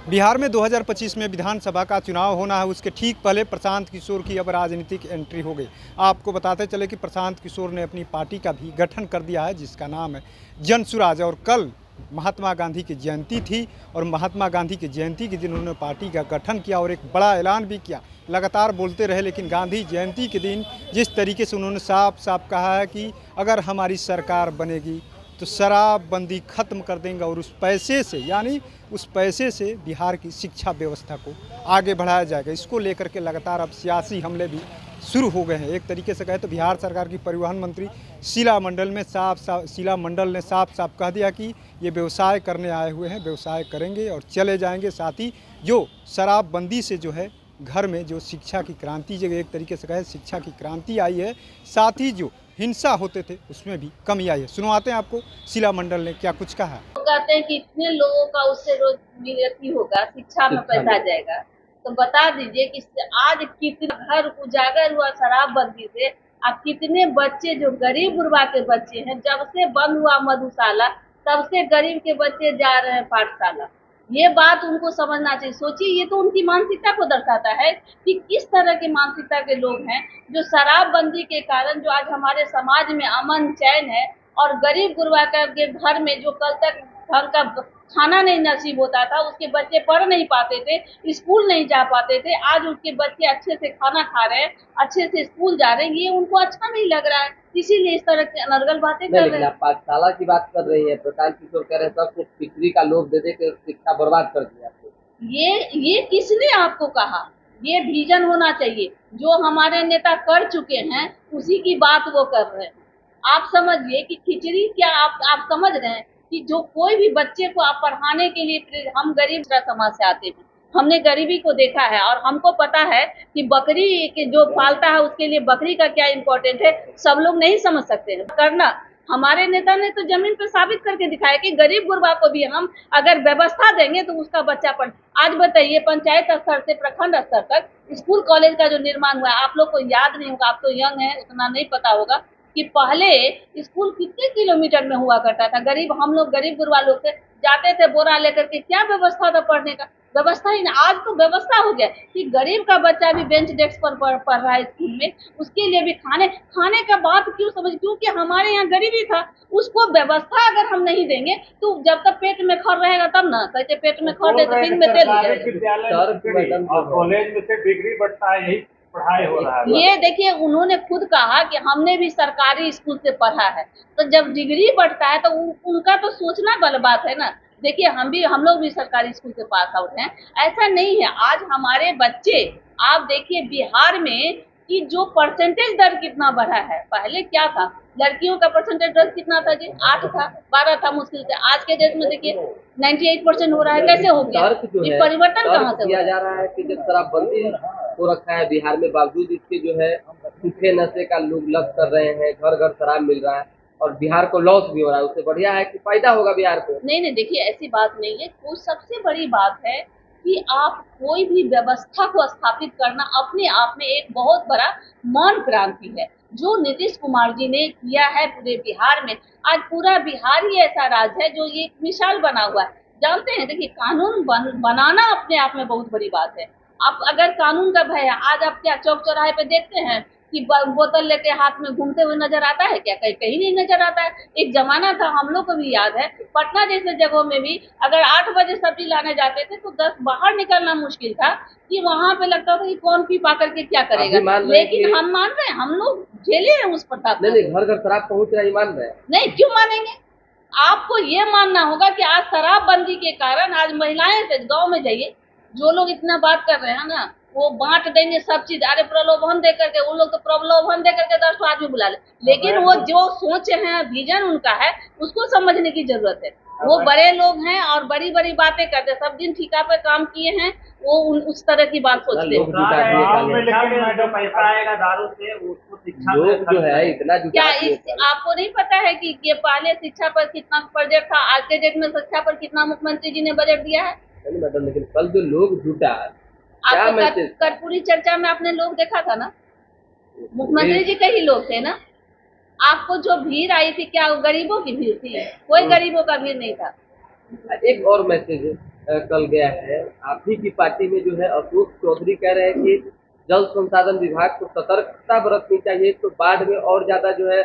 बिहार में 2025 में विधानसभा का चुनाव होना है, उसके ठीक पहले प्रशांत किशोर की अब राजनीतिक एंट्री हो गई। आपको बताते चले कि प्रशांत किशोर ने अपनी पार्टी का भी गठन कर दिया है, जिसका नाम है जन सुराज। और कल महात्मा गांधी की जयंती थी और महात्मा गांधी की जयंती के दिन उन्होंने पार्टी का गठन किया और एक बड़ा ऐलान भी किया। लगातार बोलते रहे, लेकिन गांधी जयंती के दिन जिस तरीके से उन्होंने साफ साफ कहा है कि अगर हमारी सरकार बनेगी तो शराबबंदी खत्म कर देंगे और उस पैसे से, यानी उस पैसे से बिहार की शिक्षा व्यवस्था को आगे बढ़ाया जाएगा। इसको लेकर के लगातार अब सियासी हमले भी शुरू हो गए हैं। एक तरीके से कहे तो बिहार सरकार की परिवहन मंत्री शीला मंडल ने साफ साफ कह दिया कि ये व्यवसाय करने आए हुए हैं, व्यवसाय करेंगे और चले जाएंगे। साथ ही जो शराबबंदी से जो है घर में जो शिक्षा की क्रांति, जो एक तरीके से कहे शिक्षा की क्रांति आई है, साथ ही जो हिंसा होते थे उसमें भी कमी आई है। सुनवाते हैं आपको शीला मंडल ने क्या कुछ कहा। कहते हैं कि इतने लोगों का उससे रोजगार होगा, शिक्षा में पैसा जाएगा, तो बता दीजिए कि आज कितने घर उजागर हुआ शराबबंदी से। अब कितने बच्चे जो गरीब गुरबा के बच्चे हैं, जब से बंद हुआ मधुशाला तब से गरीब के बच्चे जा रहे हैं पाठशाला। ये बात उनको समझना चाहिए। सोचिए, ये तो उनकी मानसिकता को दर्शाता है कि किस तरह की मानसिकता के लोग हैं जो शराबबंदी के कारण जो आज हमारे समाज में अमन चैन है और गरीब गुरबा के घर में जो कल तक ढंग का खाना नहीं नसीब होता था, उसके बच्चे पढ़ नहीं पाते थे, स्कूल नहीं जा पाते थे, आज उसके बच्चे अच्छे से खाना खा रहे हैं, अच्छे से स्कूल जा रहे हैं। ये उनको अच्छा नहीं लग रहा है, इसीलिए इस तरह की अनर्गल बातें कर रहे हैं। पाठशाला की बात कर रही है, प्रशांत किशोर कह रहे हैं सब कुछ बिक्री का लोभ दे के शिक्षा बर्बाद कर दिया। ये किसने आपको कहा? ये विजन होना चाहिए। जो हमारे नेता कर चुके हैं उसी की बात वो कर रहे हैं। आप समझिए कि खिचड़ी क्या आप समझ रहे हैं कि जो कोई भी बच्चे को आप पढ़ाने के लिए, हम गरीब समाज से आते हैं, हमने गरीबी को देखा है और हमको पता है कि बकरी के जो पालता है उसके लिए बकरी का क्या इम्पोर्टेंट है, सब लोग नहीं समझ सकते हैं। करना हमारे नेता ने तो जमीन पर साबित करके दिखाया कि गरीब गुरबा को भी हम अगर व्यवस्था देंगे तो उसका बच्चा पढ़। आज बताइए, पंचायत स्तर से प्रखंड स्तर तक स्कूल कॉलेज का जो निर्माण हुआ है, आप लोग को याद नहीं होगा, आप तो यंग हैं, उतना नहीं पता होगा कि पहले स्कूल कितने किलोमीटर में हुआ करता था। हम लोग गरीब गुरबा लोग थे, जाते थे बोरा लेकर के, क्या व्यवस्था था पढ़ने का? व्यवस्था ही नहीं। आज तो व्यवस्था हो गया कि गरीब का बच्चा भी बेंच डेस्क पर पढ़ रहा है स्कूल में, उसके लिए भी खाने का बात क्यों समझ, क्योंकि हमारे यहाँ गरीबी था। उसको व्यवस्था अगर हम नहीं देंगे तो जब तक पेट में खर रहेगा तब ना, कहते पेट में खर दे तो दिन में तेल। कॉलेज में से डिग्री बढ़ता है, यही पढ़ाई हो रहा है। ये देखिए, उन्होंने खुद कहा कि हमने भी सरकारी स्कूल से पढ़ा है, तो जब डिग्री बढ़ता है तो उनका तो सोचना गलत बात है ना। देखिए, हम लोग भी सरकारी स्कूल से पास आउट हैं, ऐसा नहीं है। आज हमारे बच्चे, आप देखिए बिहार में कि जो परसेंटेज दर कितना बढ़ा है। पहले क्या था, लड़कियों का परसेंटेज दर कितना था जी? 8 था, 12 था मुश्किल से। आज के डेट में देखिए 98% हो रहा है। कैसे हो गया? ये परिवर्तन कहाँ से किया जा रहा है कि जब शराबबंदी हो रखा है बिहार में, बावजूद इसके जो है सूखे नशे का लोग लग कर रहे हैं, घर घर शराब मिल रहा है और बिहार को लॉस भी हो रहा है। उससे बढ़िया है कि फायदा होगा बिहार को। नहीं, देखिए ऐसी बात नहीं है। कोई सबसे बड़ी बात है कि आप कोई भी व्यवस्था को स्थापित करना अपने आप में एक बहुत बड़ा मौन क्रांति है, जो नीतीश कुमार जी ने किया है पूरे बिहार में। आज पूरा बिहार ही ऐसा राज्य है जो ये एक मिसाल बना हुआ है। जानते हैं, देखिए कानून बनाना अपने आप में बहुत बड़ी बात है। आप अगर कानून का भय है, आज आप क्या चौक चौराहे पे देखते हैं कि बोतल लेके हाथ में घूमते हुए नजर आता है क्या? कहीं नहीं नजर आता है। एक जमाना था, हम लोग को भी याद है, पटना जैसे जगहों में भी अगर 8 बजे सब्जी लाने जाते थे तो 10 बाहर निकलना मुश्किल था कि वहां पे लगता था कि कौन पी पा करके क्या करेगा। लेकिन हम मान रहे हैं, हम लोग झेले हैं उस प्रताप। नहीं, घर घर शराब पहुंच रहा है, मान रहे हैं। नहीं, क्यों मानेंगे? आपको ये मानना होगा कि आज शराबबंदी के कारण आज महिलाएं से गाँव में जाइए, जो लोग इतना बात कर रहे हैं ना, वो बांट देंगे सब चीज। अरे प्रलोभन दे करके, वो लोग तो प्रलोभन दे करके 10 आदमी बुला ले, लेकिन वो जो सोच है, विजन उनका है, उसको समझने की जरूरत है। वो बड़े लोग हैं और बड़ी बड़ी बातें करते, सब दिन ठिका पे काम किए हैं, वो उस तरह की बात सोचते हैं। जो पैसा आएगा दारू से, उसको शिक्षा जो है इतना क्या आपको नहीं पता है कि ये पहले शिक्षा पर कितना बजट था, आज के डेट में शिक्षा पर कितना मुख्यमंत्री जी ने बजट दिया है? मैडम, लेकिन कल जो लोग जुटा, आपको कर्पूरी चर्चा में आपने लोग देखा था ना, मुख्यमंत्री जी के ही लोग थे ना। आपको जो भीड़ आई थी, क्या वो गरीबों की भीड़ थी? कोई गरीबों का भीड़ नहीं था। एक और मैसेज है कल गया है। आप ही की पार्टी में जो है अशोक चौधरी कह रहे हैं कि जल संसाधन विभाग को सतर्कता बरतनी चाहिए, तो बाढ़ में और ज्यादा जो है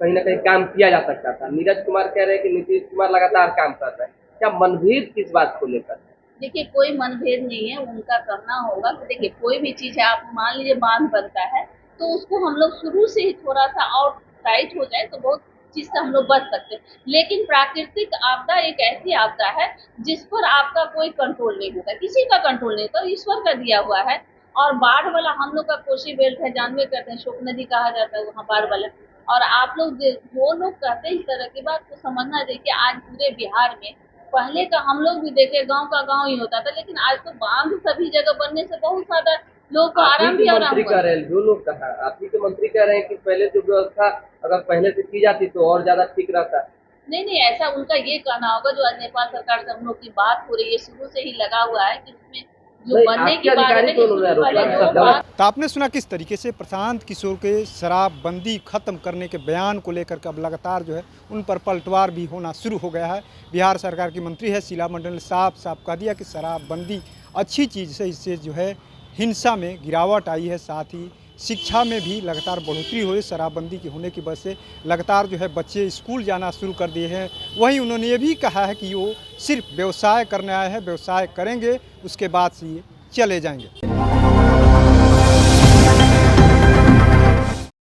कहीं ना कहीं काम किया जा सकता था। नीरज कुमार कह रहे हैं कि नीतीश कुमार लगातार काम कर रहे हैं। क्या मनभेद किस बात को लेकर? देखिए, कोई मनभेद नहीं है, उनका करना होगा। तो देखिए, कोई भी चीज है, आप मान लीजिए बांध बनता है तो उसको हम लोग शुरू से ही थोड़ा सा और टाइट हो जाए तो बहुत चीज से हम लोग बच सकते हैं। लेकिन प्राकृतिक आपदा एक ऐसी आपदा है जिस पर आपका कोई कंट्रोल नहीं होगा, किसी का कंट्रोल नहीं होता, ईश्वर का दिया हुआ है। और बाढ़ वाला हम लोग का कोसी बेल्ट है, जानवे करते हैं, शोक नदी कहा जाता है वहाँ बाढ़ वाला। और आप लोग जो लोग कहते हैं इस तरह की बात को समझना चाहिए कि आज पूरे बिहार में, पहले का हम लोग भी देखे, गांव का गांव ही होता था, लेकिन आज तो बांध सभी जगह बनने से बहुत ज्यादा लोग को आराम भी आराम मंत्री कह रहे हैं, जो लोग कहा, आप ही के मंत्री कह रहे हैं कि पहले जो व्यवस्था अगर पहले से की जाती तो और ज्यादा ठीक रहता। नहीं, ऐसा उनका ये कहना होगा। जो आज नेपाल सरकार से हम लोग की बात हो रही है, शुरू से ही लगा हुआ है कि उसमें जो बनने की बात है, तो आपने सुना किस तरीके से प्रशांत किशोर के शराबबंदी खत्म करने के बयान को लेकर के अब लगातार जो है उन पर पलटवार भी होना शुरू हो गया है। बिहार सरकार की मंत्री है शीला मंडल ने साफ साफ कह दिया कि शराबबंदी अच्छी चीज़ है, इससे जो है हिंसा में गिरावट आई है, साथ ही शिक्षा में भी लगातार बढ़ोतरी हुई। शराबबंदी की होने की वजह से लगातार जो है बच्चे स्कूल जाना शुरू कर दिए हैं। वहीं उन्होंने ये भी कहा है कि वो सिर्फ व्यवसाय करने आए हैं, व्यवसाय करेंगे उसके बाद से ये चले जाएंगे।